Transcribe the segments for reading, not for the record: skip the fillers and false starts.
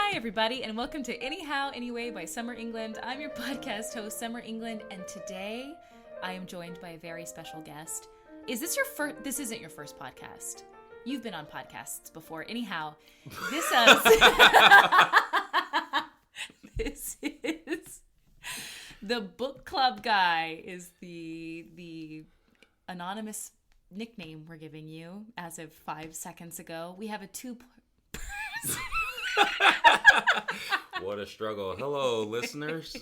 Hi, everybody, and welcome to Anyhow, Anyway by Summer England. I'm your podcast host, Summer England, and today I am joined by a very special guest. Is this your first? This isn't your first podcast. You've been on podcasts before. Anyhow, this this is the book club guy. Is the anonymous nickname we're giving you as of 5 seconds ago. We have a two-person. What a struggle. Hello, listeners.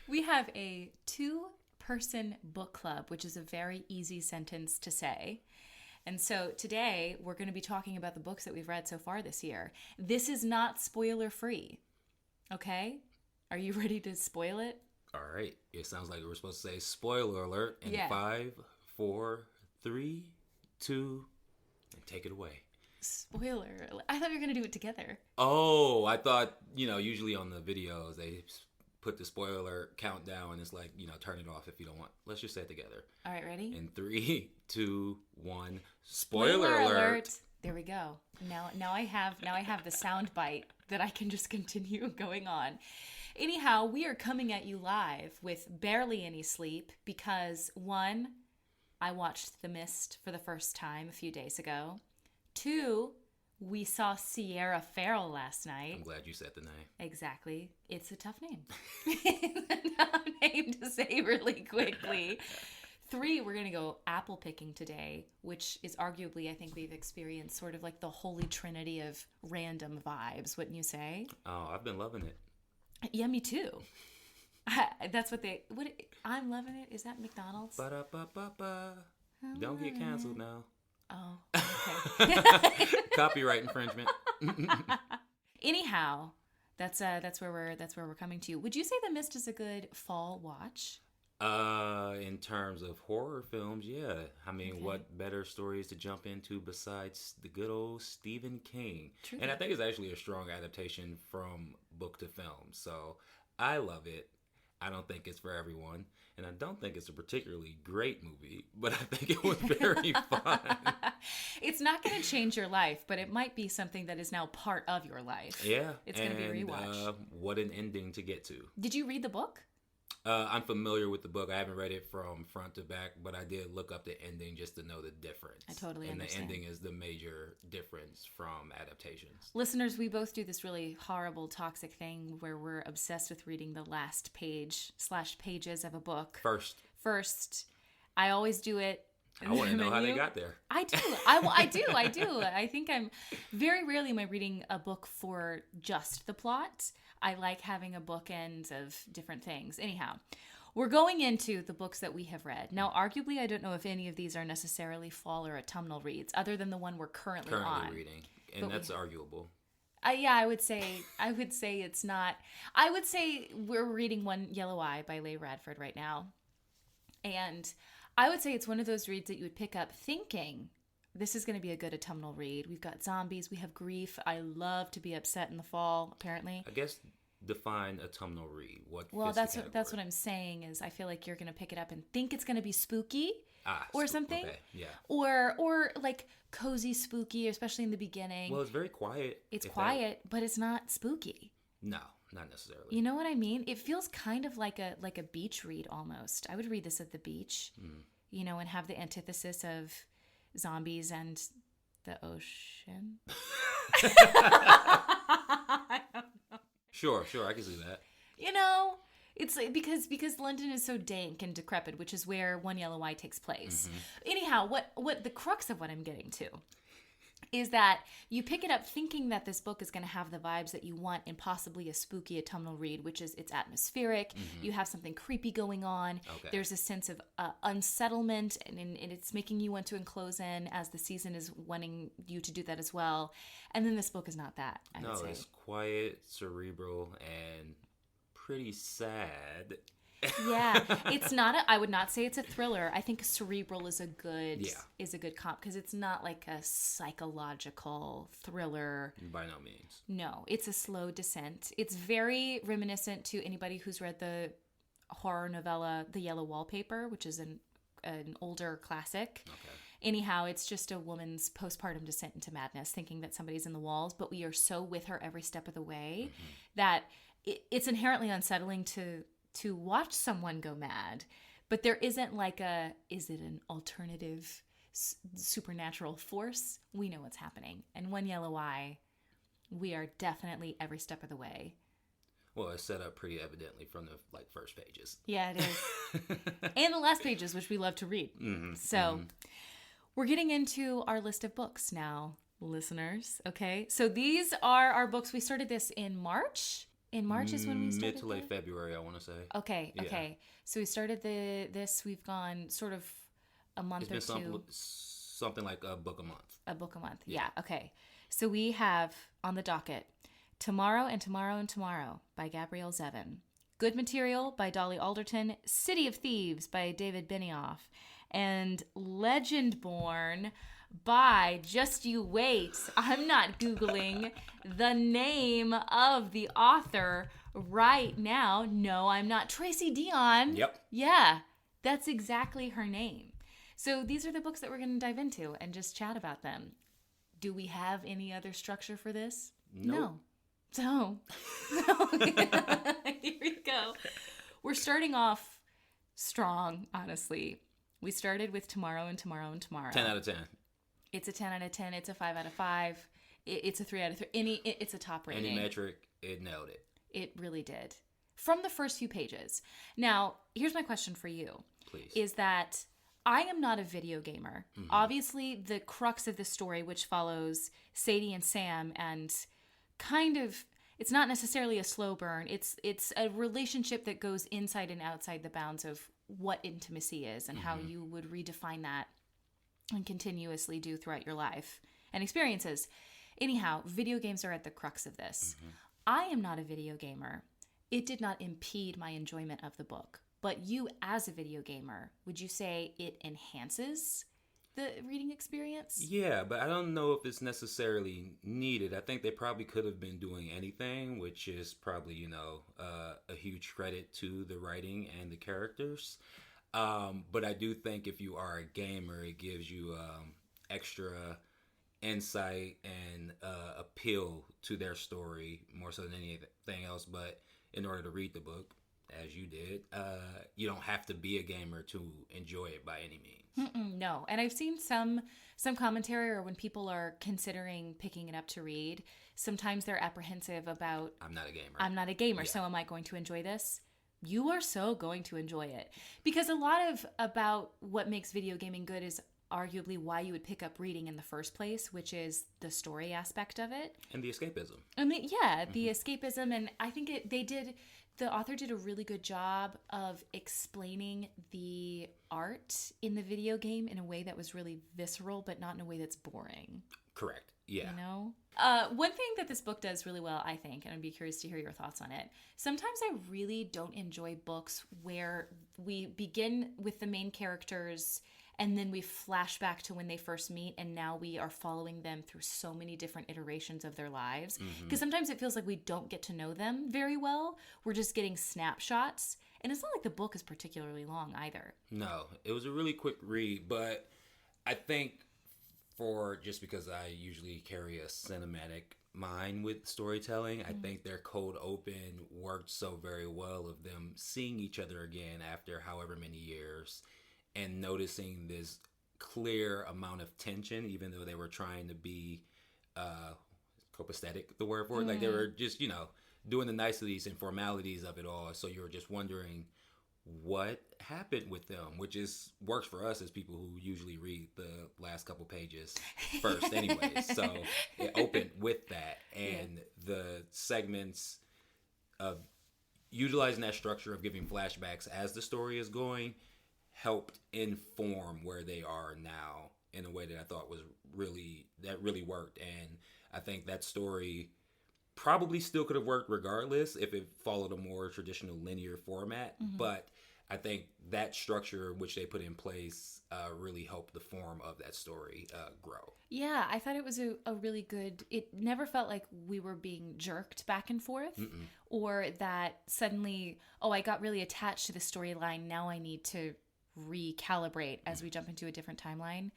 We have a two-person book club, which is a very easy sentence to say. And so today we're going to be talking about the books that we've read so far this year. This is not spoiler-free. Okay? Are you ready to spoil it? All right. It sounds like we're supposed to say spoiler alert in 5, 4, 3, 2, and take it away. Spoiler alert. I thought we were going to do it together. Oh, I thought, usually on the videos, they put the spoiler alert countdown and it's like, turn it off if you don't want. Let's just say it together. All right, ready? In 3, 2, 1, spoiler alert. There we go. Now I have the sound bite that I can just continue going on. Anyhow, we are coming at you live with barely any sleep because 1, I watched The Mist for the first time a few days ago. 2, we saw Sierra Farrell last night. I'm glad you said the name. Exactly. It's a tough name. It's a tough name to say really quickly. 3, we're going to go apple picking today, which is arguably, I think we've experienced sort of like the holy trinity of random vibes, wouldn't you say? Oh, I've been loving it. Yeah, me too. That's what I'm loving it. Is that McDonald's? Ba-da-ba-ba-ba. Don't get canceled now. Oh, okay. Copyright infringement. Anyhow, that's where we're coming to. Would you say The Mist is a good fall watch? In terms of horror films, yeah. I mean, What better stories to jump into besides the good old Stephen King? True. And I think it's actually a strong adaptation from book to film. So I love it. I don't think it's for everyone. And I don't think it's a particularly great movie, but I think it was very fun. It's not going to change your life, but it might be something that is now part of your life. Yeah. It's going to be a rewatch. What an ending to get to. Did you read the book? I'm familiar with the book. I haven't read it from front to back, but I did look up the ending just to know the difference. I totally understand. And the ending is the major difference from adaptations. Listeners, we both do this really horrible, toxic thing where we're obsessed with reading the last page/pages of a book. First. I always do it. I want to know how they got there. I do. I do. I think very rarely am I reading a book for just the plot. I like having a bookend of different things. Anyhow, we're going into the books that we have read. Now, arguably, I don't know if any of these are necessarily fall or autumnal reads, other than the one we're currently on. Reading, and that's arguable. Yeah, I would say it's not. I would say we're reading One Yellow Eye by Leigh Radford right now, and I would say it's one of those reads that you would pick up thinking, this is going to be a good autumnal read. We've got zombies. We have grief. I love to be upset in the fall, apparently. I guess define autumnal read. That's what I'm saying is I feel like you're going to pick it up and think it's going to be spooky or something. Okay, yeah. Or like cozy spooky, especially in the beginning. Well, it's very quiet. It's quiet, but it's not spooky. No, not necessarily. You know what I mean? It feels kind of like a beach read almost. I would read this at the beach, and have the antithesis of zombies and the ocean. I don't know. Sure, I can see that. It's like, because London is so dank and decrepit, which is where One Yellow Eye takes place. Mm-hmm. Anyhow, what the crux of what I'm getting to is that you pick it up thinking that this book is going to have the vibes that you want in possibly a spooky autumnal read, which is it's atmospheric. Mm-hmm. You have something creepy going on. Okay. There's a sense of unsettlement, and it's making you want to enclose in as the season is wanting you to do that as well. And then this book is not that, I would say. It's quiet, cerebral, and pretty sad. Yeah, it's not. I would not say it's a thriller. I think cerebral is a good comp because it's not like a psychological thriller. By no means. No, it's a slow descent. It's very reminiscent to anybody who's read the horror novella The Yellow Wallpaper, which is an older classic. Okay. Anyhow, it's just a woman's postpartum descent into madness, thinking that somebody's in the walls, but we are so with her every step of the way that it's inherently unsettling to watch someone go mad. But there isn't like is it an alternative supernatural force? We know what's happening. And One Yellow Eye, we are definitely every step of the way. Well, it's set up pretty evidently from the first pages. Yeah, it is. And the last pages, which we love to read. So we're getting into our list of books now, listeners. Okay, so these are our books. We started this in March. In March is when we started. Mid to late February, I want to say. Okay. So we started this. We've gone sort of a month or two. Something like a book a month. A book a month. Yeah. Okay. So we have on the docket Tomorrow and Tomorrow and Tomorrow by Gabrielle Zevin. Good Material by Dolly Alderton. City of Thieves by David Benioff. And Legendborn by, just you wait, I'm not Googling the name of the author right now. No, I'm not. Tracy Dion. Yep. Yeah, that's exactly her name. So these are the books that we're going to dive into and just chat about them. Do we have any other structure for this? Nope. No. So, here we go. We're starting off strong, honestly. We started with Tomorrow and Tomorrow and Tomorrow. 10 out of 10. It's a 10 out of 10. It's a 5 out of 5. It's a 3 out of 3. It's a top rating. Any metric, it nailed it. It really did. From the first few pages. Now, here's my question for you. Please. Is that I am not a video gamer. Obviously, the crux of the story, which follows Sadie and Sam, and kind of, it's not necessarily a slow burn. It's a relationship that goes inside and outside the bounds of what intimacy is and how you would redefine that and continuously do throughout your life and experiences. Anyhow, video games are at the crux of this. I am not a video gamer. It did not impede my enjoyment of the book. But you, as a video gamer, would you say it enhances the reading experience? Yeah, but I don't know if it's necessarily needed. I think they probably could have been doing anything, which is probably, a huge credit to the writing and the characters. But I do think if you are a gamer, it gives you extra insight and appeal to their story more so than anything else. But in order to read the book, as you did, you don't have to be a gamer to enjoy it by any means. No. And I've seen some commentary, or when people are considering picking it up to read, sometimes they're apprehensive about, I'm not a gamer. Yeah. So am I going to enjoy this? You are so going to enjoy it. Because a lot of about what makes video gaming good is arguably why you would pick up reading in the first place, which is the story aspect of it. And the escapism. I mean, the escapism. And I think the author did a really good job of explaining the art in the video game in a way that was really visceral, but not in a way that's boring. Correct. Yeah. One thing that this book does really well, I think, and I'd be curious to hear your thoughts on it. Sometimes I really don't enjoy books where we begin with the main characters and then we flash back to when they first meet, and now we are following them through so many different iterations of their lives. Because sometimes it feels like we don't get to know them very well. We're just getting snapshots. And it's not like the book is particularly long either. No, it was a really quick read, but I think just because I usually carry a cinematic mind with storytelling, I think their cold open worked so very well of them seeing each other again after however many years and noticing this clear amount of tension, even though they were trying to be copacetic, the word for it. Like they were just, doing the niceties and formalities of it all. So you were just wondering what happened with them, which works for us as people who usually read the last couple pages first anyway. So it opened with that, and the segments of utilizing that structure of giving flashbacks as the story is going helped inform where they are now in a way that I thought really worked. And I think that story probably still could have worked regardless if it followed a more traditional linear format. But I think that structure which they put in place really helped the form of that story grow. Yeah, I thought it was a really good, it never felt like we were being jerked back and forth or that suddenly, I got really attached to the storyline. Now I need to recalibrate as we jump into a different timeline.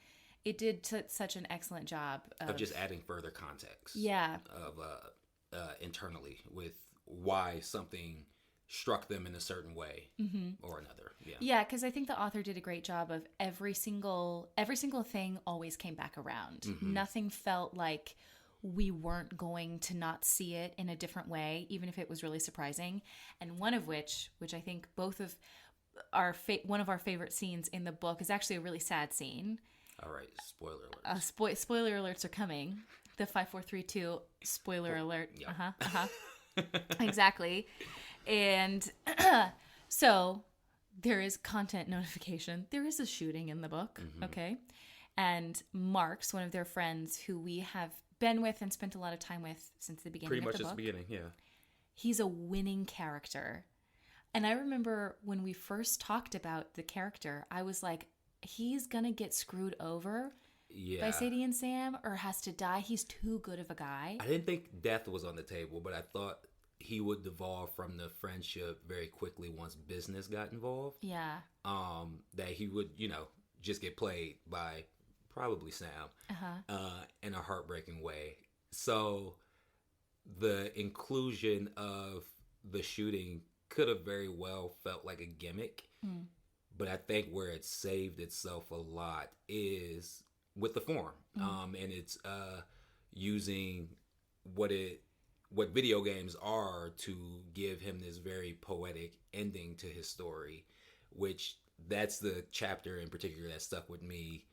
It did such an excellent job of just adding further context. Yeah. Of internally with why something struck them in a certain way or another. Yeah. Yeah, because I think the author did a great job of every single thing always came back around. Nothing felt like we weren't going to not see it in a different way, even if it was really surprising. And one of which I think both of one of our favorite scenes in the book is actually a really sad scene. All right, spoiler alerts. Spoiler alerts are coming. The 5432 spoiler alert. Yep. Exactly. And so there is content notification. There is a shooting in the book, okay? And Mark's one of their friends who we have been with and spent a lot of time with since the beginning Pretty of much the book. since the beginning, yeah. He's a winning character. And I remember when we first talked about the character, I was like, he's going to get screwed over by Sadie and Sam or has to die. He's too good of a guy. I didn't think death was on the table, but I thought he would devolve from the friendship very quickly once business got involved. Yeah. That he would, just get played by probably Sam in a heartbreaking way. So the inclusion of the shooting could have very well felt like a gimmick. But I think where it saved itself a lot is with the form. And it's using what video games are to give him this very poetic ending to his story, which that's the chapter in particular that stuck with me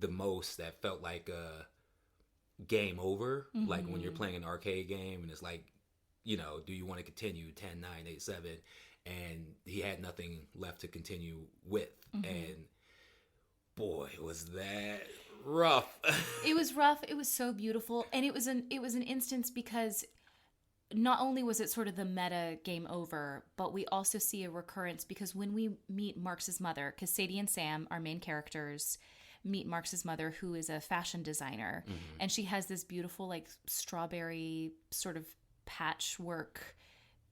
the most, that felt like a game over. Like when you're playing an arcade game and it's like, do you want to continue 10, 9, 8, 7? And he had nothing left to continue with. And boy, was that rough. It was rough. It was so beautiful. And it was an instance because not only was it sort of the meta game over, but we also see a recurrence because when we meet Marx's mother, because Sadie and Sam, our main characters, meet Marx's mother, who is a fashion designer. And she has this beautiful, like, strawberry sort of patchwork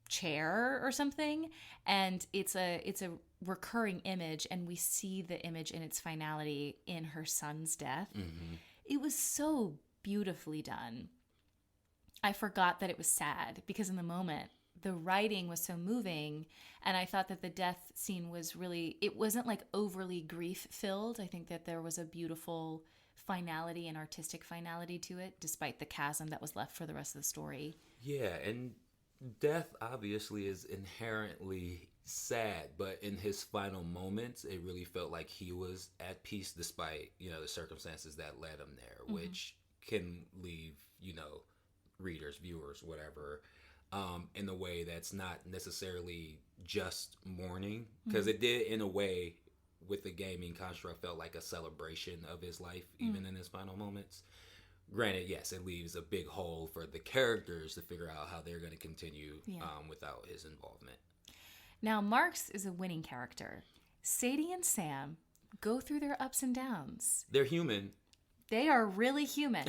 chair or something, and it's a recurring image, and we see the image in its finality in her son's death. It was so beautifully done. I forgot that it was sad because in the moment the writing was so moving, and I thought that the death scene was really, it wasn't like overly grief filled. I think that there was a beautiful finality and artistic finality to it, despite the chasm that was left for the rest of the story. Yeah, and death obviously is inherently sad, but in his final moments, it really felt like he was at peace despite, the circumstances that led him there, which can leave, readers, viewers, whatever, in a way that's not necessarily just mourning, because it did, in a way, with the gaming construct, felt like a celebration of his life, even in his final moments. Granted, yes, it leaves a big hole for the characters to figure out how they're going to continue without his involvement. Now, Marx is a winning character. Sadie and Sam go through their ups and downs. They're human. They are really human.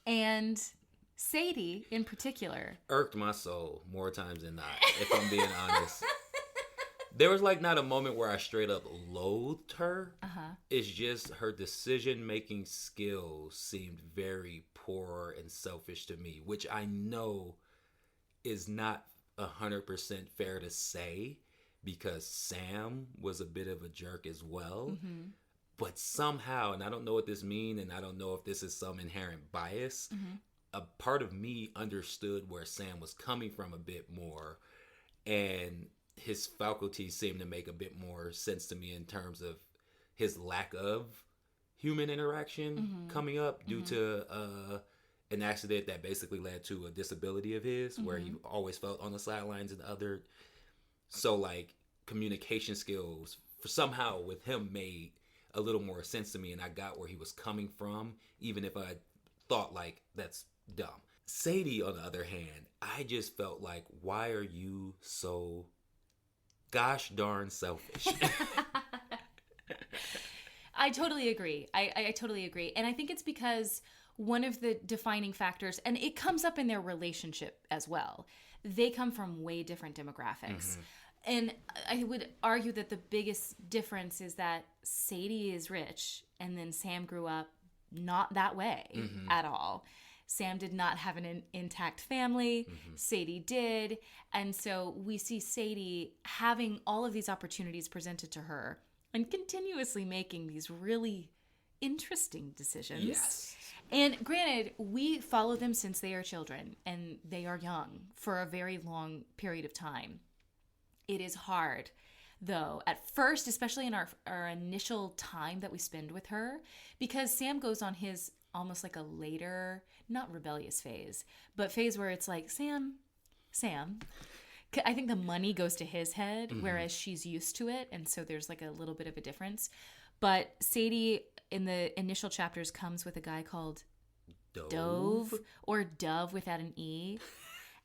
And Sadie, in particular, irked my soul more times than not, if I'm being honest. There was like not a moment where I straight up loathed her. It's just her decision-making skills seemed very poor and selfish to me, which I know is not 100% fair to say because Sam was a bit of a jerk as well. But somehow, and I don't know what this means, and I don't know if this is some inherent bias, a part of me understood where Sam was coming from a bit more, and his faculties seemed to make a bit more sense to me in terms of his lack of human interaction coming up due to an accident that basically led to a disability of his, where he always felt on the sidelines and othered. So like communication skills for somehow with him made a little more sense to me, and I got where he was coming from, even if I thought like that's dumb. Sadie, on the other hand, I just felt like, why are you so gosh darn selfish? I totally agree. I totally agree. And I think it's because one of the defining factors, and it comes up in their relationship as well, they come from way different demographics. And I would argue that the biggest difference is that Sadie is rich And then Sam grew up not that way at all. Sam did not have an intact family. Sadie did. And so we see Sadie having all of these opportunities presented to her and continuously making these really interesting decisions. Yes. And granted, we follow them since they are children and they are young for a very long period of time. It is hard, though, at first, especially in our initial time that we spend with her, because Sam goes on his almost like a later, not rebellious phase, but phase where it's like, Sam. I think the money goes to his head, whereas she's used to it, and so there's like a little bit of a difference. But Sadie, in the initial chapters, comes with a guy called Dove, or Dove without an E,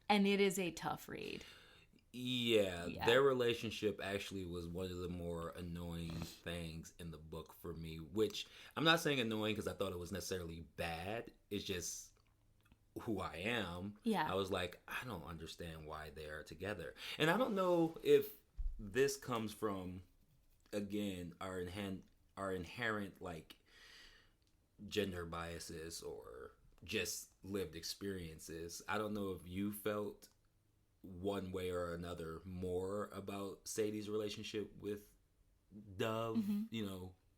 and it is a tough read. Yeah, their relationship actually was one of the more annoying things in the book for me, which I'm not saying annoying because I thought it was necessarily bad. It's just who I am. Yeah. I was like, I don't understand why they are together. And I don't know if this comes from, again, our inherent like gender biases or just lived experiences. I don't know if you felt one way or another more about Sadie's relationship with Dove,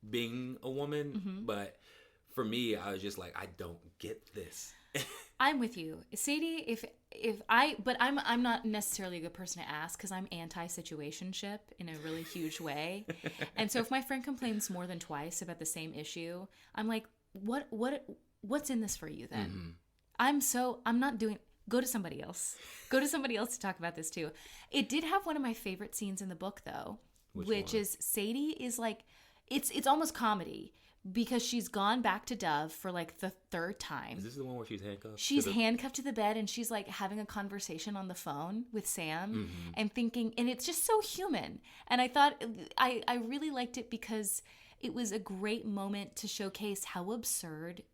being a woman. But for me, I was just like, I don't get this. I'm with you, Sadie. But I'm not necessarily a good person to ask because I'm anti-situationship in a really huge way. And so if my friend complains more than twice about the same issue, I'm like, what's in this for you then? I'm not doing. Go to somebody else. Go to somebody else to talk about this too. It did have one of my favorite scenes in the book though, which is Sadie is like, it's almost comedy because she's gone back to Dove for like the third time. Is this the one where she's handcuffed? She's handcuffed to the bed and she's like having a conversation on the phone with Sam and thinking, and it's just so human. And I thought I really liked it because it was a great moment to showcase how absurd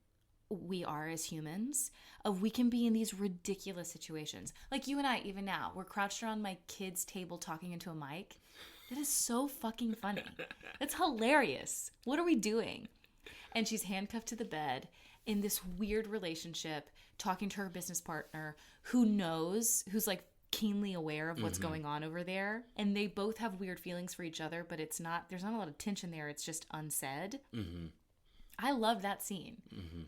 we are as humans. We can be in these ridiculous situations. Like you and I, even now, we're crouched around my kid's table talking into a mic. That is so fucking funny. It's hilarious. What are we doing? And she's handcuffed to the bed in this weird relationship, talking to her business partner who's like keenly aware of what's going on over there. And they both have weird feelings for each other, but there's not a lot of tension there. It's just unsaid. I love that scene.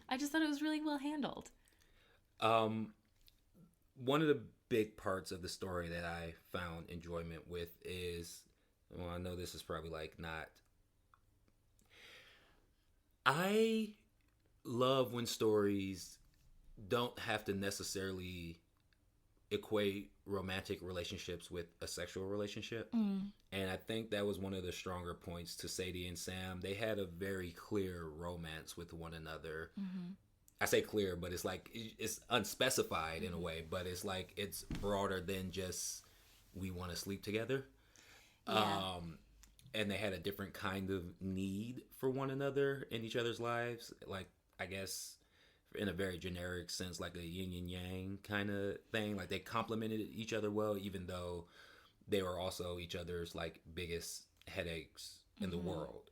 I just thought it was really well handled. One of the big parts of the story that I found enjoyment with is, well, I know this is probably like not. I love when stories don't have to necessarily equate romantic relationships with a sexual relationship. And I think that was one of the stronger points to Sadie and Sam. They had a very clear romance with one another. I say clear, but it's like it's unspecified in a way, but it's like it's broader than just we want to sleep together. And they had a different kind of need for one another in each other's lives. Like, I guess in a very generic sense, like a yin and yang kind of thing. Like they complemented each other well, even though they were also each other's like biggest headaches in the world.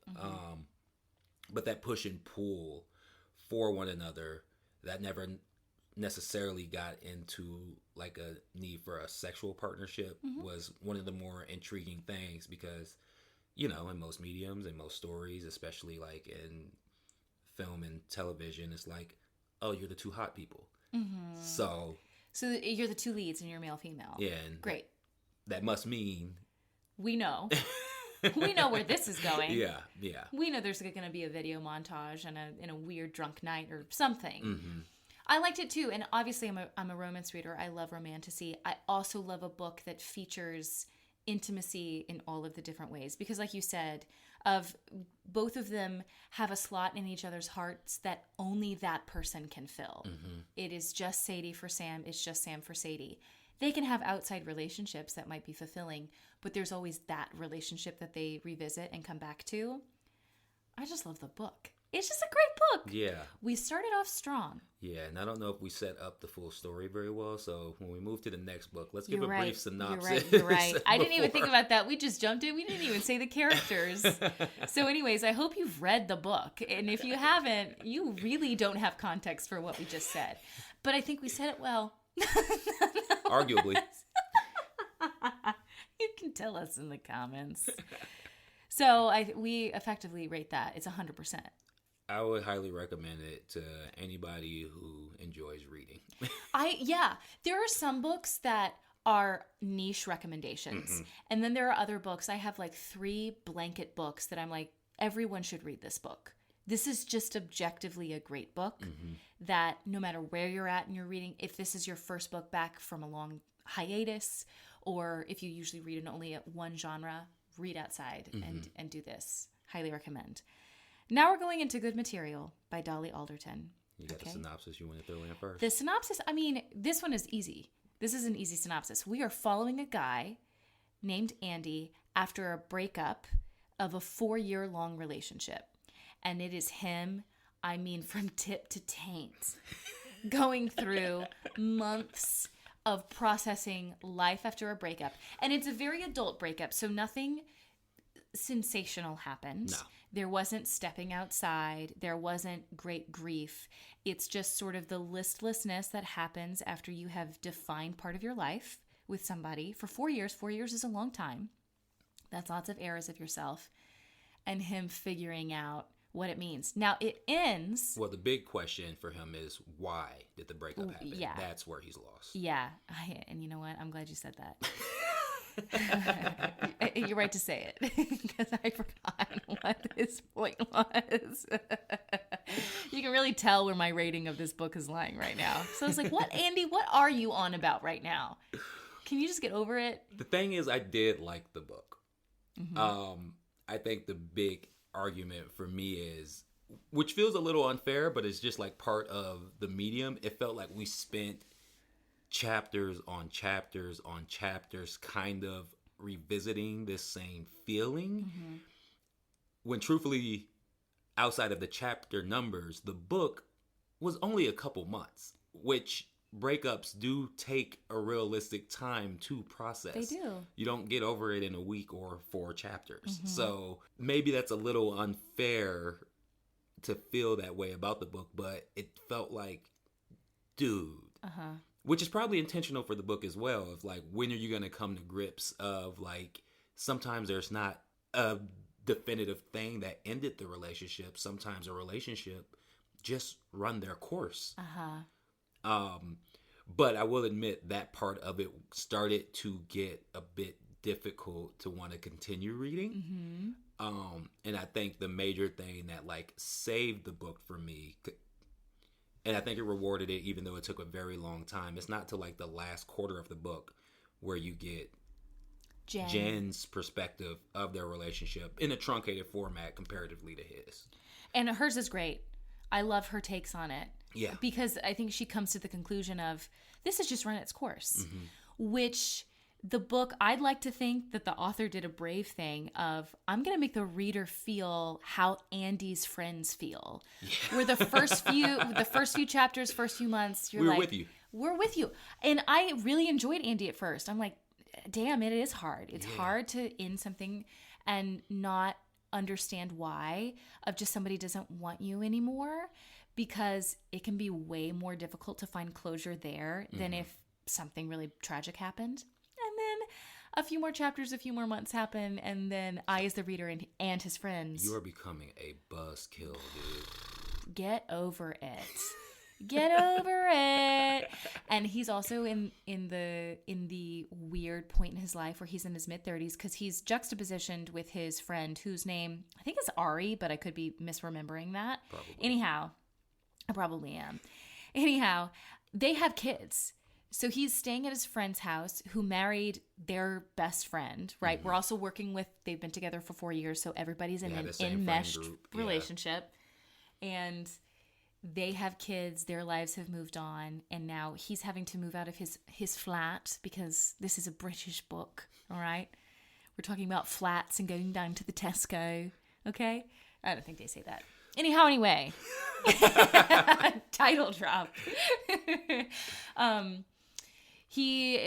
But that push and pull for one another that never necessarily got into like a need for a sexual partnership was one of the more intriguing things because, in most mediums and most stories, especially like in film and television, it's like, oh, you're the two hot people. So you're the two leads and you're male, female. Yeah. And great. That must mean we know. We know where this is going. Yeah. We know there's going to be a video montage and in a weird drunk night or something. I liked it too, and obviously I'm a romance reader. I love romantasy. I also love a book that features intimacy in all of the different ways because, like you said, both of them have a slot in each other's hearts that only that person can fill. It is just Sadie for Sam. It's just Sam for Sadie. They can have outside relationships that might be fulfilling, but there's always that relationship that they revisit and come back to. I just love the book. It's just a great book. Yeah. We started off strong. Yeah, and I don't know if we set up the full story very well. So when we move to the next book, let's give You're a right. brief synopsis. You're right. I didn't even think about that. We just jumped in. We didn't even say the characters. So anyways, I hope you've read the book. And if you haven't, you really don't have context for what we just said. But I think we said it well. Arguably. You can tell us in the comments. So we effectively rate that. It's 100%. I would highly recommend it to anybody who enjoys reading. There are some books that are niche recommendations. Mm-hmm. And then there are other books. I have like 3 blanket books that I'm like, everyone should read this book. This is just objectively a great book that no matter where you're at in your reading, if this is your first book back from a long hiatus, or if you usually read in only one genre, read outside and do this. Highly recommend. Now we're going into Good Material by Dolly Alderton. You got the synopsis you want to throw in first? The synopsis, I mean, this one is easy. This is an easy synopsis. We are following a guy named Andy after a breakup of a 4-year-long relationship. And it is him, I mean, from tip to taint, going through months of processing life after a breakup. And it's a very adult breakup, so nothing sensational happened. No. There wasn't stepping outside. There wasn't great grief. It's just sort of the listlessness that happens after you have defined part of your life with somebody for 4 years. 4 years is a long time. That's lots of eras of yourself. And him figuring out what it means. Now, it ends... Well, the big question for him is, why did the breakup happen? Yeah. That's where he's lost. Yeah. And you know what? I'm glad you said that. You're right to say it, because I forgot what his point was. You can really tell where my rating of this book is lying right now. So I was like, what, Andy, what are you on about right now? Can you just get over it? The thing is, I did like the book. I think the big argument for me is, which feels a little unfair, but it's just like part of the medium. It felt like we spent chapters on chapters on chapters kind of revisiting this same feeling, when truthfully, outside of the chapter numbers, the book was only a couple months, which breakups do take a realistic time to process. They do. You don't get over it in a week or 4 chapters. So maybe that's a little unfair to feel that way about the book, but it felt like, dude, which is probably intentional for the book as well, of like, when are you going to come to grips of like, sometimes there's not a definitive thing that ended the relationship. Sometimes a relationship just run their course. But I will admit that part of it started to get a bit difficult to want to continue reading. And I think the major thing that like saved the book for me, and I think it rewarded it even though it took a very long time, it's not till like the last quarter of the book where you get Jen's perspective of their relationship in a truncated format comparatively to his. And hers is great. I love her takes on it. Yeah. Because I think she comes to the conclusion of, this has just run its course. Which the book, I'd like to think that the author did a brave thing of, I'm going to make the reader feel how Andy's friends feel. Where the first few chapters, first few months, you're like, we're with you. And I really enjoyed Andy at first. I'm like, damn, it is hard. It's hard to end something and not understand why, of just somebody doesn't want you anymore, because it can be way more difficult to find closure there than if something really tragic happened. And then a few more chapters, a few more months happen, and then I, as the reader and his friends... You are becoming a buzzkill, dude. Get over it. Get over it. And he's also in the weird point in his life where he's in his mid-30s, because he's juxtapositioned with his friend whose name, I think is Ari, but I could be misremembering that. Probably. Anyhow, I probably am. Anyhow, they have kids. So he's staying at his friend's house who married their best friend, right? We're also working with, they've been together for 4 years, so everybody's in an enmeshed relationship. And they have kids, their lives have moved on, and now he's having to move out of his flat, because this is a British book, all right? We're talking about flats and going down to the Tesco, okay? I don't think they say that. Anyway. Title drop.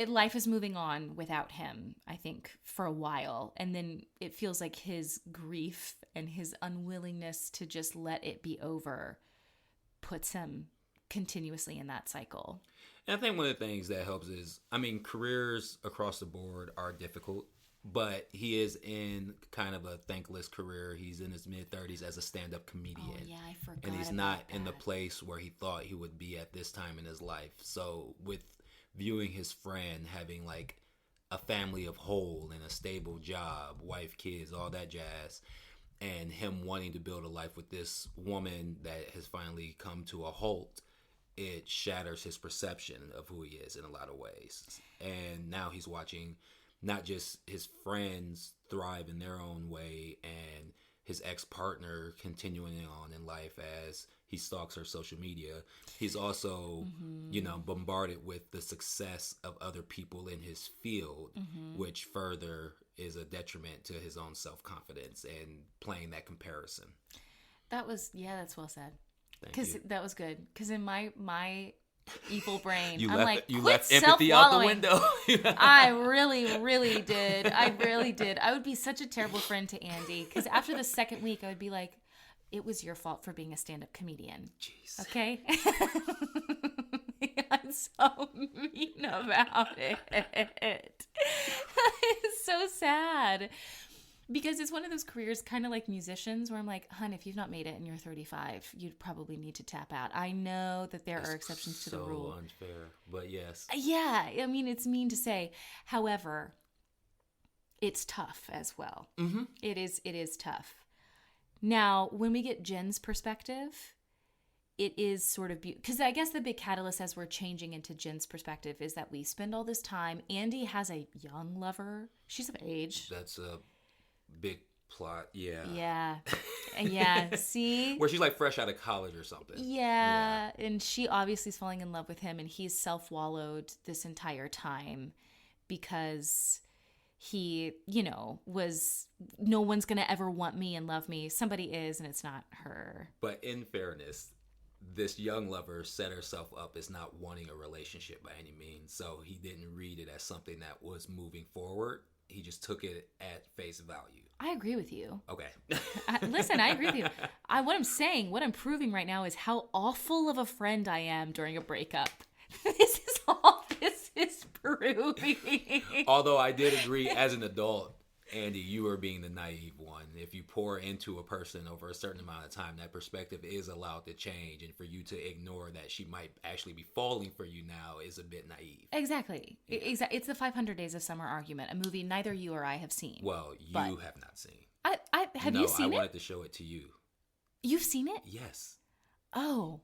Life is moving on without him, I think, for a while. And then it feels like his grief and his unwillingness to just let it be over puts him continuously in that cycle. And I think one of the things that helps is, I mean, careers across the board are difficult, but he is in kind of a thankless career. He's in his mid-30s as a stand-up comedian. Oh, yeah, I forgot. And he's not in the place where he thought he would be at this time in his life. So with viewing his friend having like a family of whole and a stable job, wife, kids, all that jazz, and him wanting to build a life with this woman that has finally come to a halt, it shatters his perception of who he is in a lot of ways. And now he's watching not just his friends thrive in their own way and his ex-partner continuing on in life as he stalks her social media. He's also, bombarded with the success of other people in his field, which further is a detriment to his own self-confidence and playing that comparison. That's well said. Because that was good. Because in my evil brain, you I'm left, like, you quit left empathy out the window. I really did. I really did. I would be such a terrible friend to Andy. Because after the second week, I would be like, it was your fault for being a stand-up comedian. Jeez. Okay? I'm so mean about it. It's so sad. Because it's one of those careers kind of like musicians where I'm like, hun, if you've not made it and you're 35, you'd probably need to tap out. I know that there are exceptions to the rule. So unfair, but yes. Yeah, I mean, it's mean to say. However, it's tough as well. Mm-hmm. It is tough. Now, when we get Jen's perspective, it is sort of because I guess the big catalyst as we're changing into Jen's perspective is that we spend all this time. Andy has a young lover. She's of age. That's a big plot. Yeah. See, where she's like fresh out of college or something. Yeah. And she obviously is falling in love with him, and he's self-wallowed this entire time because he, was no one's gonna ever want me and love me. Somebody is, and it's not her. But in fairness, this young lover set herself up as not wanting a relationship by any means, so he didn't read it as something that was moving forward. He just took it at face value. I agree with you. Okay. Listen, I agree with you. What I'm proving right now is how awful of a friend I am during a breakup. This is all this is proving. Although I did agree as an adult, Andy, you are being the naive one. If you pour into a person over a certain amount of time, that perspective is allowed to change. And for you to ignore that she might actually be falling for you now is a bit naive. Exactly. Yeah. It's the 500 Days of Summer argument, a movie neither you or I have seen. Well, you have not seen. Have you seen it? No, I wanted to show it to you. You've seen it? Yes. Oh,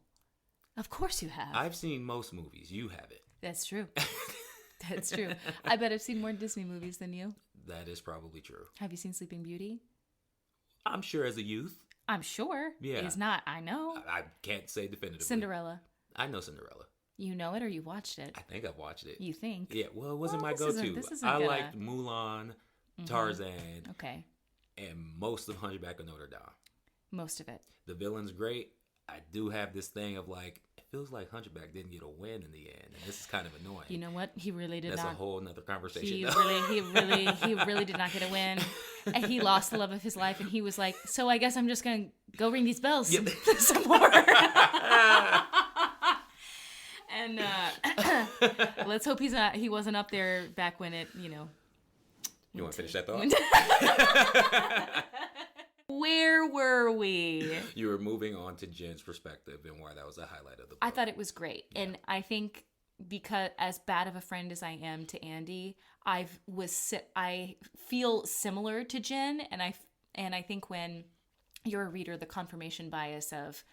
of course you have. I've seen most movies. You haven't. That's true. That's true. I bet I've seen more Disney movies than you. That is probably true. Have you seen Sleeping Beauty? I'm sure as a youth. I'm sure. Yeah. It's not. I know. I can't say definitively. Cinderella. I know Cinderella. You know it or you watched it? I think I've watched it. You think? Yeah. Well, it wasn't my go-to. I liked Mulan, Tarzan. Okay. And most of Hunchback of Notre Dame. Most of it. The villain's great. I do have this thing of like, it feels like Hunchback didn't get a win in the end, and this is kind of annoying. You know what? He really did not. That's not. a whole nother conversation. He really did not get a win, and he lost the love of his life. And he was like, "So I guess I'm just gonna go ring these bells some more." And let's hope he wasn't up there back when it, You want to finish that thought? Where were we? You were moving on to Jen's perspective and why that was a highlight of the book. I thought it was great. Yeah. And I think because as bad of a friend as I am to Andy, I feel similar to Jen. And I think when you're a reader, the confirmation bias of,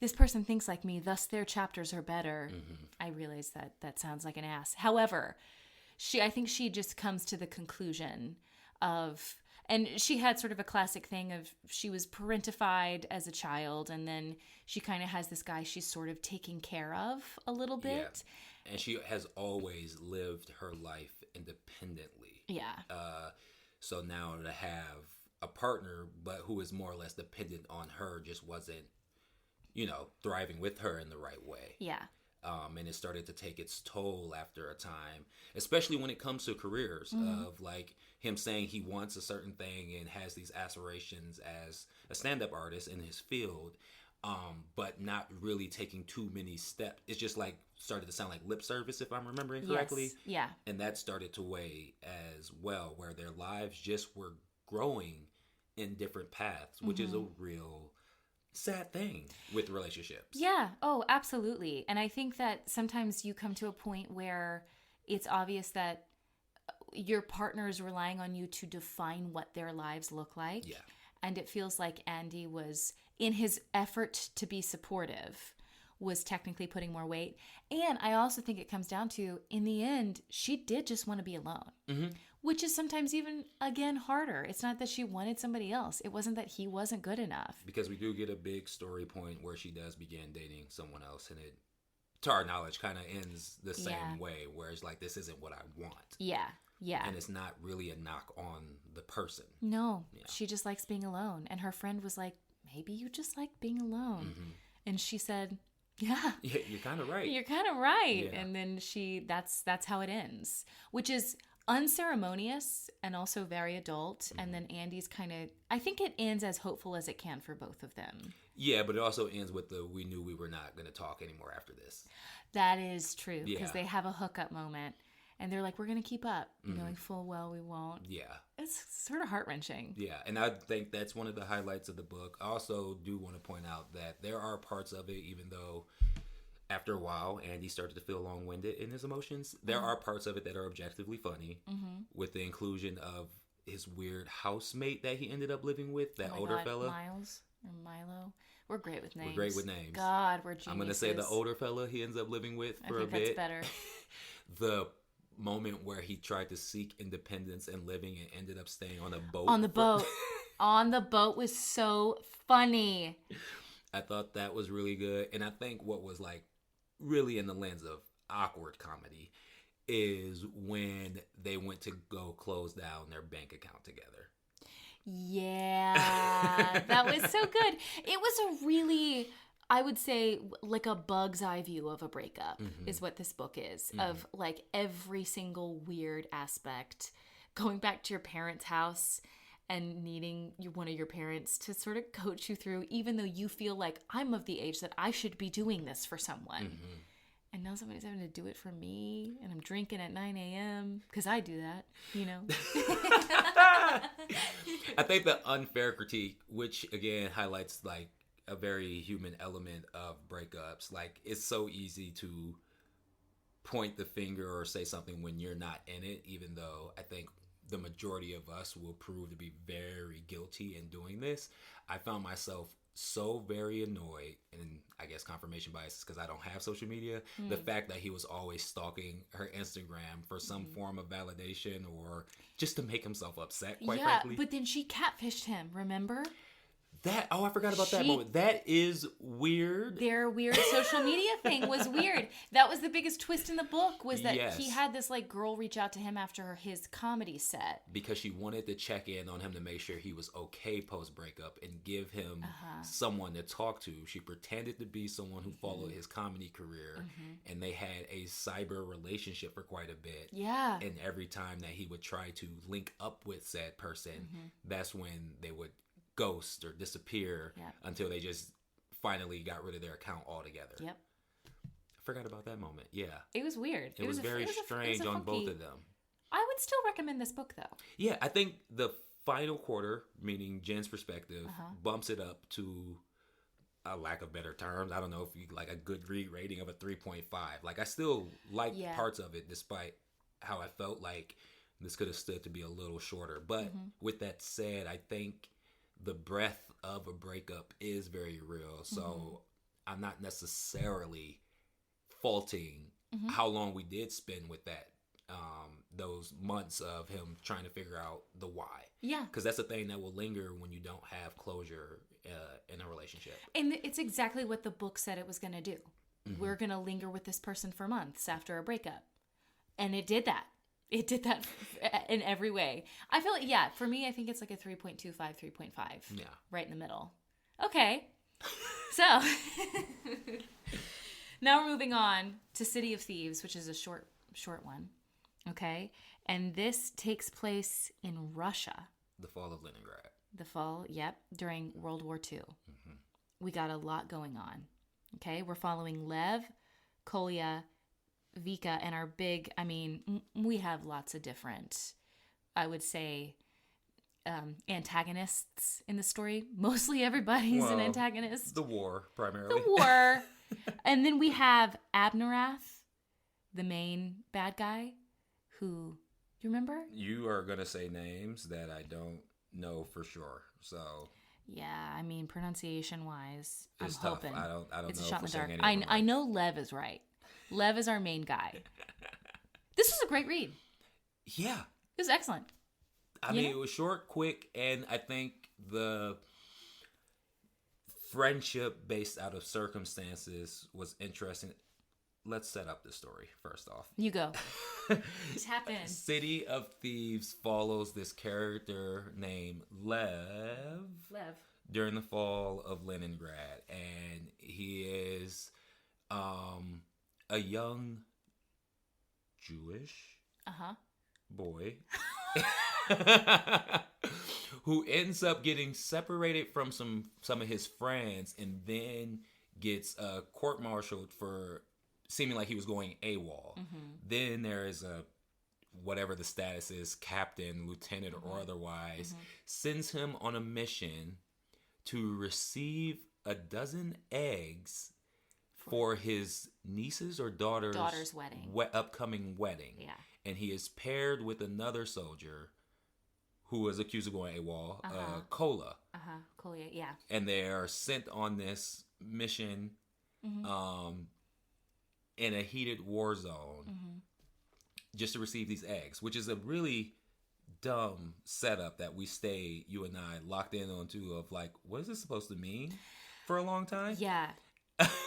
this person thinks like me, thus their chapters are better. Mm-hmm. I realize that sounds like an ass. However, I think she just comes to the conclusion of... And she had sort of a classic thing of she was parentified as a child, and then she kind of has this guy she's sort of taking care of a little bit. Yeah. And she has always lived her life independently. Yeah. So now to have a partner, but who is more or less dependent on her, just wasn't, thriving with her in the right way. Yeah. And it started to take its toll after a time, especially when it comes to careers of like him saying he wants a certain thing and has these aspirations as a stand-up artist in his field, but not really taking too many steps. It's just like started to sound like lip service, if I'm remembering correctly. Yes. Yeah. And that started to weigh as well, where their lives just were growing in different paths, which is a real sad thing with relationships. Yeah. Oh, absolutely. And I think that sometimes you come to a point where it's obvious that your partner is relying on you to define what their lives look like. Yeah. And it feels like Andy was, in his effort to be supportive, was technically putting more weight. And I also think it comes down to, in the end, she did just want to be alone. Which is sometimes even, again, harder. It's not that she wanted somebody else. It wasn't that he wasn't good enough. Because we do get a big story point where she does begin dating someone else, and it, to our knowledge, kind of ends the same way, where it's like, this isn't what I want. Yeah, yeah. And it's not really a knock on the person. No, she just likes being alone. And her friend was like, maybe you just like being alone. And she said, yeah, you're kind of right. You're kind of right. Yeah. And then that's how it ends, which is unceremonious and also very adult. And then Andy's I think it ends as hopeful as it can for both of them. Yeah, but it also ends with we knew we were not going to talk anymore after this. That is true, because Yeah. they have a hookup moment and they're like, we're going to keep up, knowing full well we won't. Yeah. It's sort of heart-wrenching. Yeah, and I think that's one of the highlights of the book. I also do want to point out that there are parts of it, even though after a while, Andy started to feel long-winded in his emotions. There are parts of it that are objectively funny, with the inclusion of his weird housemate that he ended up living with, that older fella. Miles or Milo. We're great with names. We're great with names. God, we're geniuses. I'm going to say the older fella he ends up living with for a bit. I think that's better. The moment where he tried to seek independence and living and ended up staying on a boat. On the boat. On the boat was so funny. I thought that was really good. And I think what was like really in the lens of awkward comedy is when they went to go close down their bank account together. Yeah, that was so good. It was a really, I would say, like a bug's eye view of a breakup is what this book is, of like every single weird aspect. Going back to your parents' house and needing one of your parents to sort of coach you through, even though you feel like, I'm of the age that I should be doing this for someone. And now somebody's having to do it for me, and I'm drinking at 9 a.m. because I do that, I think the unfair critique, which again highlights like a very human element of breakups, like it's so easy to point the finger or say something when you're not in it, even though I think the majority of us will prove to be very guilty in doing this. I found myself so very annoyed, and I guess confirmation bias is because I don't have social media, the fact that he was always stalking her Instagram for some form of validation or just to make himself upset, quite frankly. But then she catfished him, remember? I forgot about that moment. That is weird. Their weird social media thing was weird. That was the biggest twist in the book, was that Yes. he had this like girl reach out to him after his comedy set. Because she wanted to check in on him to make sure he was okay post-breakup and give him someone to talk to. She pretended to be someone who followed his comedy career, and they had a cyber relationship for quite a bit. Yeah. And every time that he would try to link up with said person, that's when they would ghost or disappear until they just finally got rid of their account altogether. Yep. I forgot about that moment. Yeah. It was weird. It was very strange on both of them. I would still recommend this book, though. Yeah, I think the final quarter, meaning Jen's perspective, bumps it up to a lack of better terms. I don't know if you like a good read rating of a 3.5. Like I still like parts of it despite how I felt like this could have stood to be a little shorter. But with that said, I think the breadth of a breakup is very real. So I'm not necessarily faulting how long we did spend with that, those months of him trying to figure out the why. Yeah. Because that's a thing that will linger when you don't have closure in a relationship. And it's exactly what the book said it was going to do. We're going to linger with this person for months after a breakup. And it did that. It did that in every way. I feel like, yeah, for me, I think it's like a 3.25, 3.5. Yeah. Right in the middle. Okay. So, now we're moving on to City of Thieves, which is a short one. Okay. And this takes place in Russia. The fall of Leningrad. The fall, yep, during World War II. Mm-hmm. We got a lot going on. Okay. We're following Lev, Kolya, Vika, and our big, we have lots of different, I would say, antagonists in the story. Mostly everybody's an antagonist. The war, primarily. The war. And then we have Abnerath, the main bad guy, who, you remember? You are going to say names that I don't know for sure, so... Yeah, pronunciation-wise, I'm tough. hoping. I don't it's know a shot if in we're the dark. saying any of them I right. know Lev is right. Lev is our main guy. This was a great read. Yeah. It was excellent. It was short, quick, and I think the friendship based out of circumstances was interesting. Let's set up the story first off. You go. Tap in. City of Thieves follows this character named Lev. During the fall of Leningrad, and he is a young Jewish boy who ends up getting separated from some of his friends, and then gets court-martialed for seeming like he was going AWOL. Mm-hmm. Then there is whatever the status is, captain, lieutenant, or otherwise, sends him on a mission to receive a dozen eggs for his niece's or daughter's wedding. Upcoming wedding. Yeah. And he is paired with another soldier who was accused of going AWOL, Kola. Kolya, yeah. And they are sent on this mission in a heated war zone just to receive these eggs, which is a really dumb setup that you and I locked in onto of like, what is this supposed to mean for a long time? Yeah.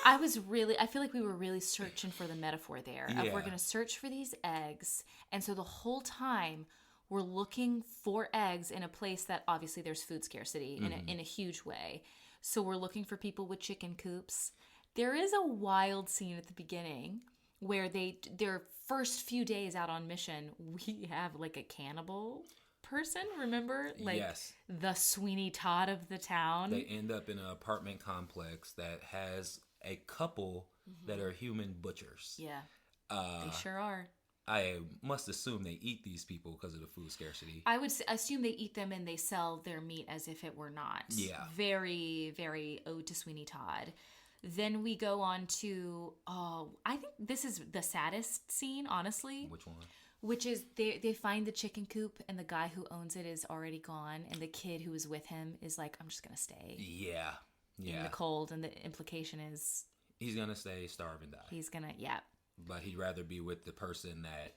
I feel like we were really searching for the metaphor there. We're going to search for these eggs. And so the whole time we're looking for eggs in a place that obviously there's food scarcity in a huge way. So we're looking for people with chicken coops. There is a wild scene at the beginning where their first few days out on mission, we have like a cannibal person, remember? Like yes. The Sweeney Todd of the town. They end up in an apartment complex that has a couple that are human butchers. Yeah, they sure are. I must assume they eat these people because of the food scarcity. I would assume they eat them and they sell their meat as if it were not. Yeah. Very, very ode to Sweeney Todd. Then we go on to, I think this is the saddest scene, honestly. Which one? Which is they find the chicken coop and the guy who owns it is already gone. And the kid who was with him is like, I'm just going to stay. Yeah. In the cold. And the implication is... he's going to stay, starve, and die. He's going to, yeah. But he'd rather be with the person that,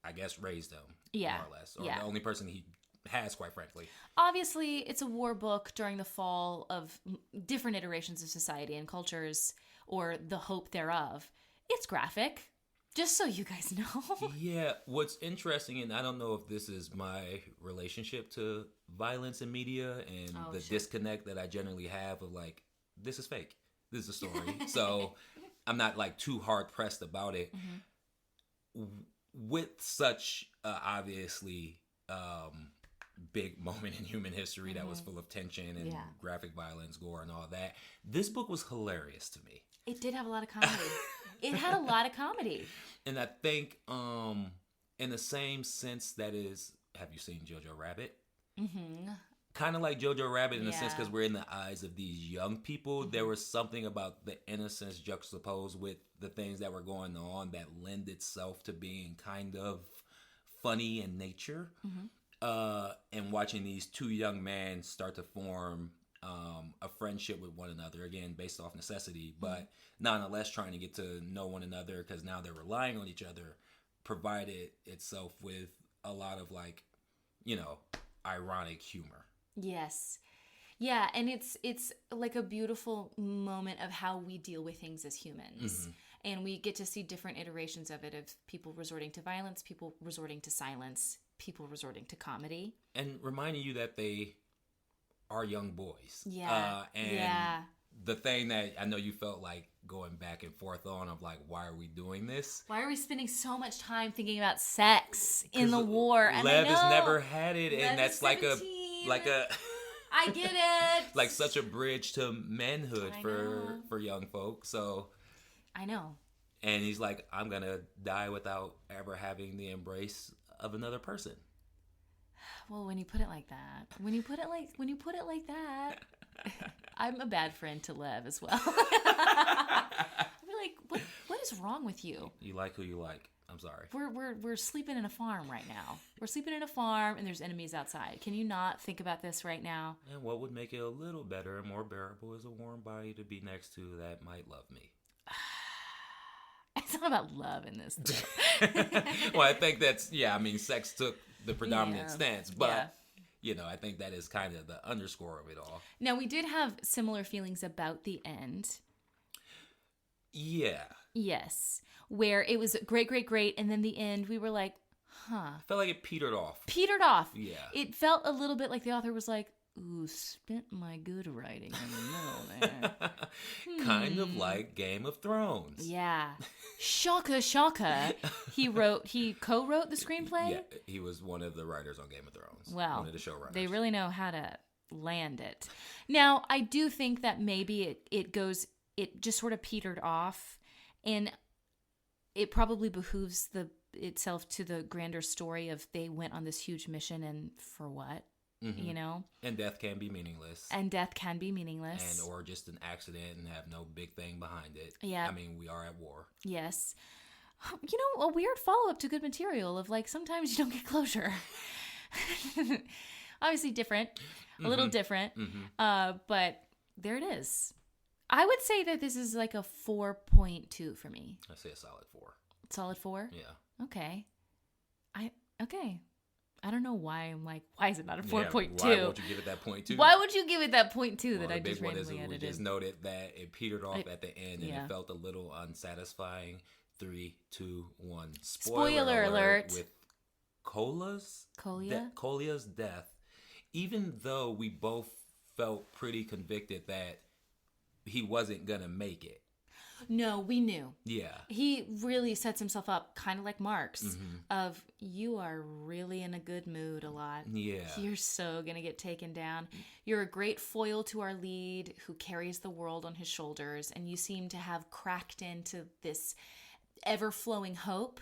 I guess raised him. Yeah. More or less. Or the only person he has, quite frankly. Obviously, it's a war book during the fall of different iterations of society and cultures, or the hope thereof. It's graphic, just so you guys know. Yeah, what's interesting, and I don't know if this is my relationship to violence in media and the disconnect that I generally have of like, this is fake. This is a story. So I'm not like too hard pressed about it. With such obviously big moment in human history that was full of tension and graphic violence, gore, and all that. This book was hilarious to me. It did have a lot of comedy. It had a lot of comedy. And I think in the same sense that is, have you seen Jojo Rabbit? Kind of like Jojo Rabbit in a sense because we're in the eyes of these young people. There was something about the innocence juxtaposed with the things that were going on that lend itself to being kind of funny in nature. And watching these two young men start to form a friendship with one another, again, based off necessity, but nonetheless trying to get to know one another because now they're relying on each other, provided itself with a lot of like, ironic humor. Yes. Yeah, and it's like a beautiful moment of how we deal with things as humans. And we get to see different iterations of it, of people resorting to violence, people resorting to silence, people resorting to comedy. And reminding you that they are young boys. Yeah. And the thing that I know you felt like going back and forth on of like, why are we doing this? Why are we spending so much time thinking about sex in the war? And Lev has never had it, and that's like a I get it. like such a bridge to manhood for young folk. So I know. And he's like, I'm gonna die without ever having the embrace of another person. Well, when you put it like that, I'm a bad friend to Lev as well. I'd be like, what is wrong with you? You like who you like. I'm sorry. We're sleeping in a farm right now. We're sleeping in a farm and there's enemies outside. Can you not think about this right now? And what would make it a little better and more bearable is a warm body to be next to that might love me. It's not about love in this. Well, I think that's, sex took the predominant stance, but, I think that is kind of the underscore of it all. Now, we did have similar feelings about the end. Yeah. Yes. Where it was great, and then the end, we were like, huh. I felt like it petered off. Yeah. It felt a little bit like the author was like, ooh, spent my good writing in the middle there. Kind of like Game of Thrones. Yeah. Shocker. He co-wrote the screenplay? Yeah, he was one of the writers on Game of Thrones. Well, one of the showrunners. They really know how to land it. Now, I do think that maybe it just sort of petered off, and it probably behooves itself to the grander story of they went on this huge mission and for what? Mm-hmm. And death can be meaningless. And or just an accident and have no big thing behind it. Yeah. I mean, we are at war. Yes. A weird follow-up to good material of like, sometimes you don't get closure. Obviously different. A little different. Mm-hmm. But there it is. I would say that this is like a 4.2 for me. I say a solid 4. Solid 4? Yeah. Okay. I don't know why I'm like, why is it not a 4.2? Why won't you give it that 0.2? Why would you give it that 0.2 that I just randomly edited? We just noted that it petered off at the end and it felt a little unsatisfying. 3, 2, 1. Spoiler alert. With Kolia's death, even though we both felt pretty convicted that he wasn't going to make it. No, we knew. Yeah. He really sets himself up kind of like Mark's of you are really in a good mood a lot. Yeah. You're so going to get taken down. You're a great foil to our lead who carries the world on his shoulders, and you seem to have cracked into this ever-flowing hope.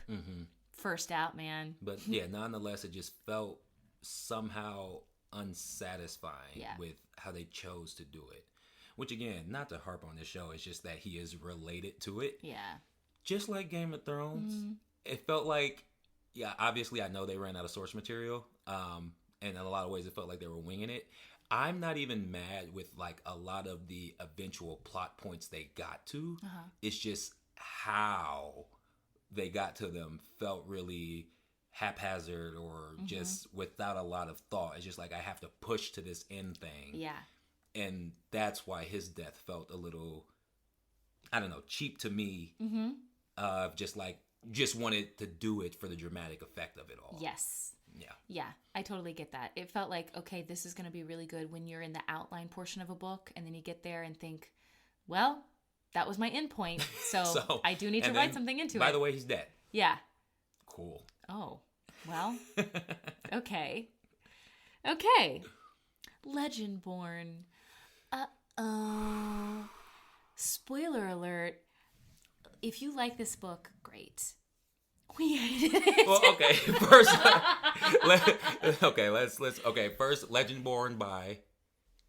First out, man. But yeah, nonetheless, it just felt somehow unsatisfying with how they chose to do it. Which, again, not to harp on this show, it's just that he is related to it. Yeah. Just like Game of Thrones. It felt like, obviously I know they ran out of source material. And in a lot of ways it felt like they were winging it. I'm not even mad with, like, a lot of the eventual plot points they got to. It's just how they got to them felt really haphazard or just without a lot of thought. It's just like I have to push to this end thing. Yeah. And that's why his death felt a little, I don't know, cheap to me. Just wanted to do it for the dramatic effect of it all. Yes. Yeah. Yeah, I totally get that. It felt like, okay, this is going to be really good when you're in the outline portion of a book, and then you get there and think, well, that was my end point, so I do need to write something into it. By the way, he's dead. Yeah. Cool. Oh, well, okay. Okay. Legendborn. Spoiler alert. If you like this book, great. We hated it. Well, okay. First, first, Legendborn by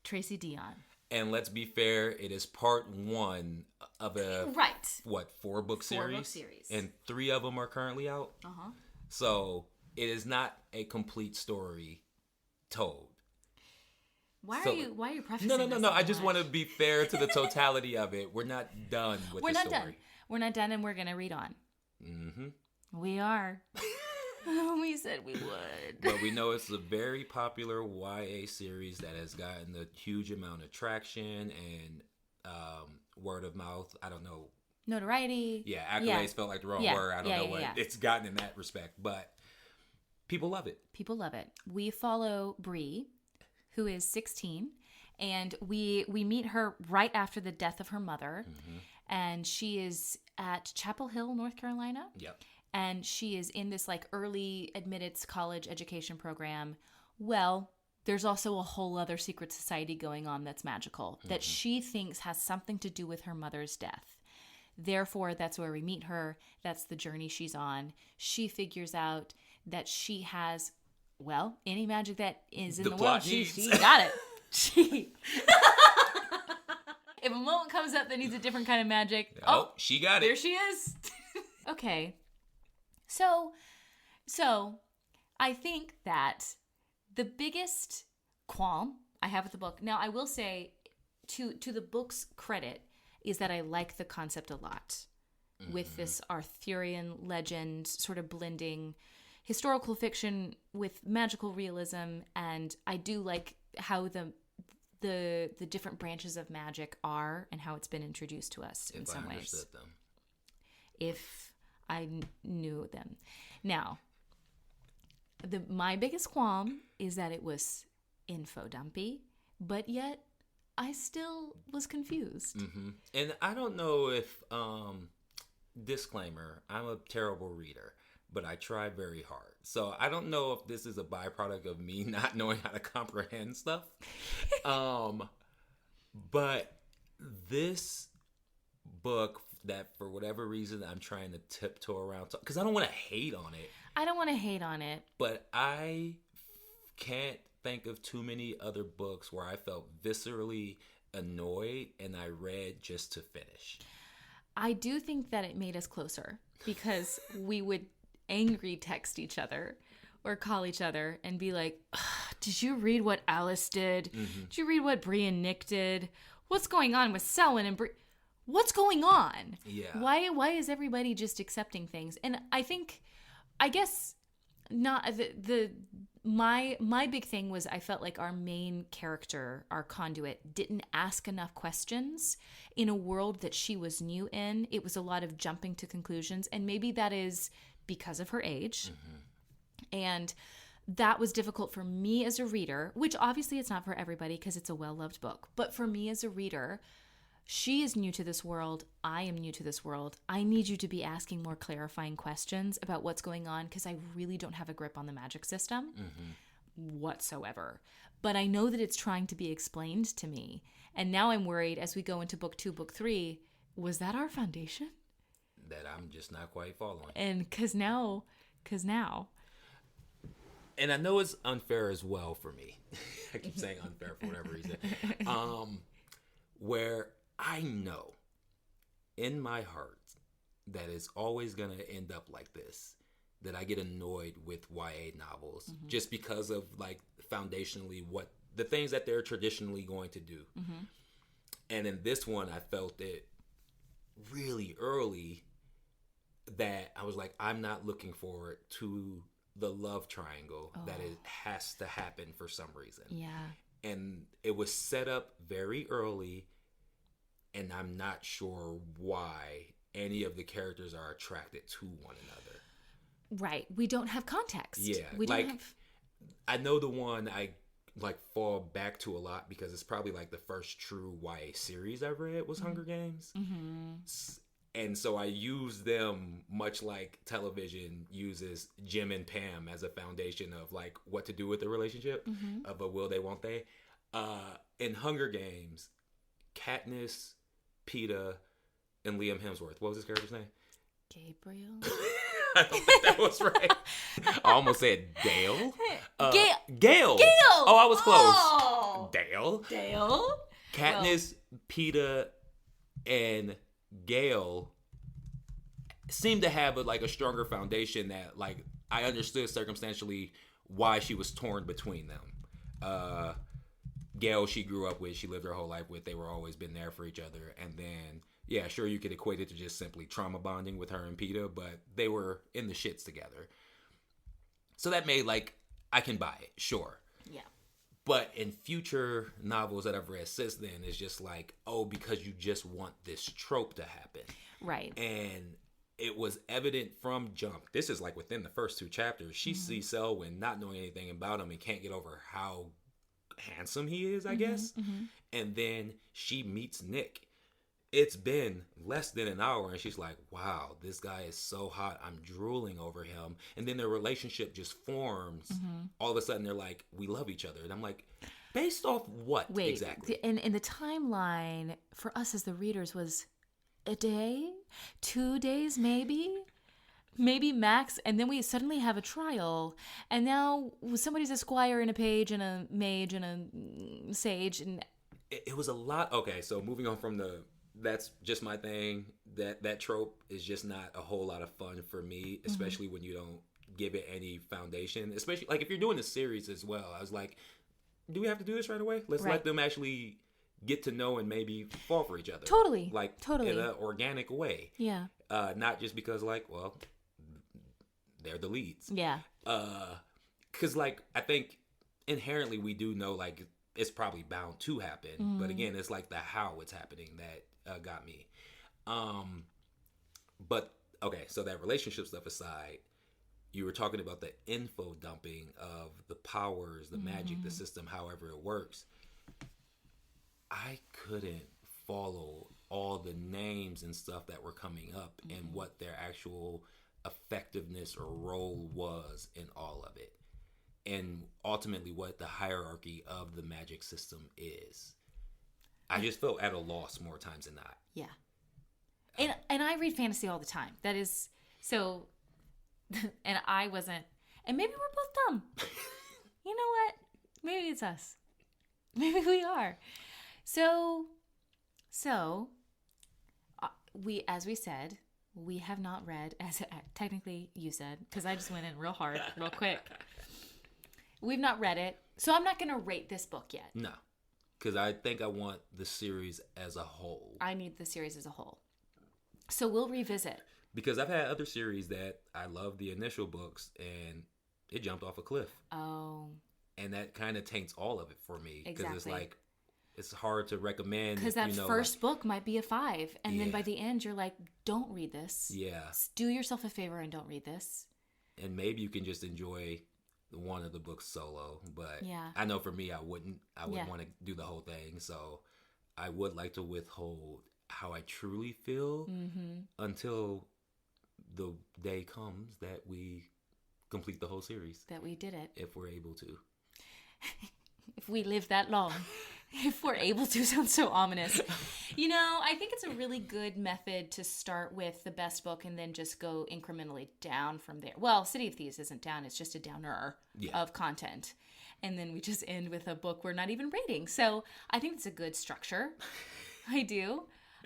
Tracy Deonn. And let's be fair, it is part 1 of a 4-book series? 4-book series. And 3 of them are currently out. So it is not a complete story told. Why are you prefacing No. I just want to be fair to the totality of it. We're not done with the story. We're not done, and we're going to read on. We are. We said we would. But we know it's a very popular YA series that has gotten a huge amount of traction and word of mouth. I don't know notoriety. Yeah, accolades felt like the wrong word. I don't know what it's gotten in that respect, but people love it. People love it. We follow Bree, who is 16, and we meet her right after the death of her mother, and she is at Chapel Hill, North Carolina. Yep. And she is in this like early admittance college education program. Well, there's also a whole other secret society going on that's magical that she thinks has something to do with her mother's death. Therefore, that's where we meet her. That's the journey she's on. She figures out that she has, well, any magic that is in the world. She got it. If a moment comes up that needs a different kind of magic, she got it. There she is. Okay. So I think that the biggest qualm I have with the book, now I will say to the book's credit, is that I like the concept a lot with this Arthurian legend sort of blending historical fiction with magical realism, and I do like how the different branches of magic are and how it's been introduced to us in some ways. Understood them. If I knew them. Now, my biggest qualm is that it was info dumpy, but yet I still was confused. And I don't know if, disclaimer, I'm a terrible reader, but I try very hard. So I don't know if this is a byproduct of me not knowing how to comprehend stuff. But this book that for whatever reason I'm trying to tiptoe around, because I don't want to hate on it. I don't want to hate on it. But I can't think of too many other books where I felt viscerally annoyed and I read just to finish. I do think that it made us closer because we would angry text each other or call each other and be like, did you read what Alice did? Did you read what Bree and Nick did? What's going on with Selwyn and Bree? What's going on? Yeah. Why is everybody just accepting things? And I guess not my big thing was I felt like our main character, our conduit, didn't ask enough questions in a world that she was new in. It was a lot of jumping to conclusions, and maybe that is because of her age. And that was difficult for me as a reader, which obviously it's not for everybody because it's a well-loved book. But for me as a reader, she is new to this world. I am new to this world. I need you to be asking more clarifying questions about what's going on because I really don't have a grip on the magic system whatsoever. But I know that it's trying to be explained to me. And now I'm worried as we go into book 2, book 3, was that our foundation? That I'm just not quite following. And because now. And I know it's unfair as well for me. I keep saying unfair for whatever reason. Where I know in my heart that it's always going to end up like this, that I get annoyed with YA novels just because of like foundationally what the things that they're traditionally going to do. And in this one, I felt it really early that I was like, I'm not looking forward to the love triangle that it has to happen for some reason. Yeah. And it was set up very early, and I'm not sure why any of the characters are attracted to one another. Right. We don't have context. Yeah. We don't have... I know the one I like fall back to a lot because it's probably like the first true YA series I read was Hunger Games. And so I use them much like television uses Jim and Pam as a foundation of like what to do with the relationship of a will they, won't they. In Hunger Games, Katniss, Peeta, and Liam Hemsworth. What was his character's name? Gabriel? I don't think that was right. I almost said Dale. Gale. Oh, I was close. Oh. Dale. Katniss, Peeta, and Gale seemed to have a stronger foundation that like I understood circumstantially why she was torn between them. Gale, she grew up with, she lived her whole life with, they were always been there for each other. And then, yeah, sure, you could equate it to just simply trauma bonding with her and Peeta, but they were in the shits together. So that made I can buy it, sure. Yeah. But in future novels that I've read since then, it's just like, oh, because you just want this trope to happen. Right. And it was evident from jump. This is like within the first 2 chapters. She sees Selwyn not knowing anything about him and can't get over how handsome he is, I guess. And then she meets Nick. It's been less than an hour and she's like, wow, this guy is so hot. I'm drooling over him. And then their relationship just forms. All of a sudden they're like, we love each other. And I'm like, based off what exactly? In the timeline for us as the readers was a day, 2 days, maybe max, and then we suddenly have a trial, and now somebody's a squire and a page and a mage and a sage, and it was a lot. Okay, so moving on from that's just my thing. That trope is just not a whole lot of fun for me, especially when you don't give it any foundation. Especially like if you're doing a series as well. I was like, do we have to do this right away? Let's let them actually get to know and maybe fall for each other. Totally. In an organic way. Yeah. Not just because well, they're the leads. Yeah. Because I think inherently we do know it's probably bound to happen. But again, it's the how it's happening that got me. But okay, so that relationship stuff aside, you were talking about the info dumping of the powers, the magic, the system, however it works. I couldn't follow all the names and stuff that were coming up and what their actual effectiveness or role was in all of it. And ultimately what the hierarchy of the magic system is. I just felt at a loss more times than not. Yeah. And I read fantasy all the time. That is so, and I wasn't, and maybe we're both dumb. You know what? Maybe it's us. Maybe we are. So we, as we said, we have not read, as technically you said, because I just went in real hard, real quick. We've not read it, so I'm not going to rate this book yet. No, because I think I want the series as a whole. I need the series as a whole. So we'll revisit. Because I've had other series that I love the initial books, and it jumped off a cliff. Oh. And that kind of taints all of it for me. Because exactly. It's hard to recommend. Because that first book might be a 5. And then by the end, you're like, don't read this. Yeah. Do yourself a favor and don't read this. And maybe you can just enjoy one of the books solo. But I know for me, I wouldn't want to do the whole thing. So I would like to withhold how I truly feel until the day comes that we complete the whole series. That we did it. If we're able to. If we live that long. If we're able to, sounds so ominous. I think it's a really good method to start with the best book and then just go incrementally down from there. Well, City of Thieves isn't down. It's just a downer of content. And then we just end with a book we're not even rating. So I think it's a good structure. I do.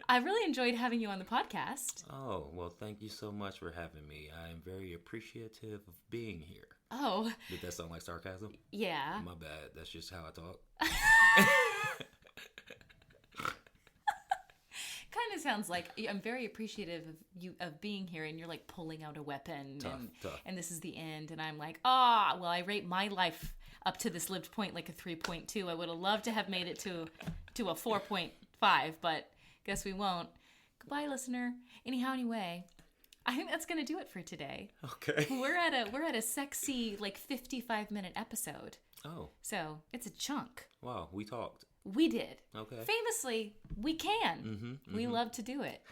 I really enjoyed having you on the podcast. Oh, well, thank you so much for having me. I am very appreciative of being here. Oh. Did that sound like sarcasm? Yeah. My bad. That's just how I talk. Kind of sounds like I'm very appreciative of being here, and you're like pulling out a weapon. Tough. And this is the end. And I'm like, well, I rate my life up to this lived point like a 3.2. I would have loved to have made it to a 4.5, but guess we won't. Goodbye, listener. Anyway, I think that's gonna do it for today. Okay. We're at a sexy 55-minute episode. Oh. So it's a chunk. Wow, we talked. We did. Okay. Famously, we can. We love to do it.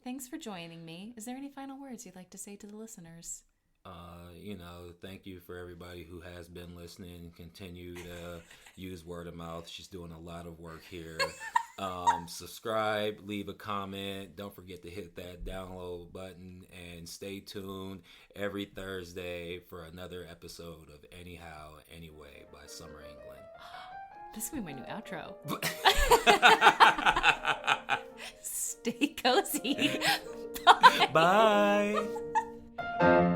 Thanks for joining me. Is there any final words you'd like to say to the listeners? Thank you for everybody who has been listening. Continue to use word of mouth. She's doing a lot of work here. Subscribe, leave a comment. Don't forget to hit that download button and stay tuned every Thursday for another episode of Anyhow, Anyway by Summer England. This is going to be my new outro. Stay cozy. Bye. Bye.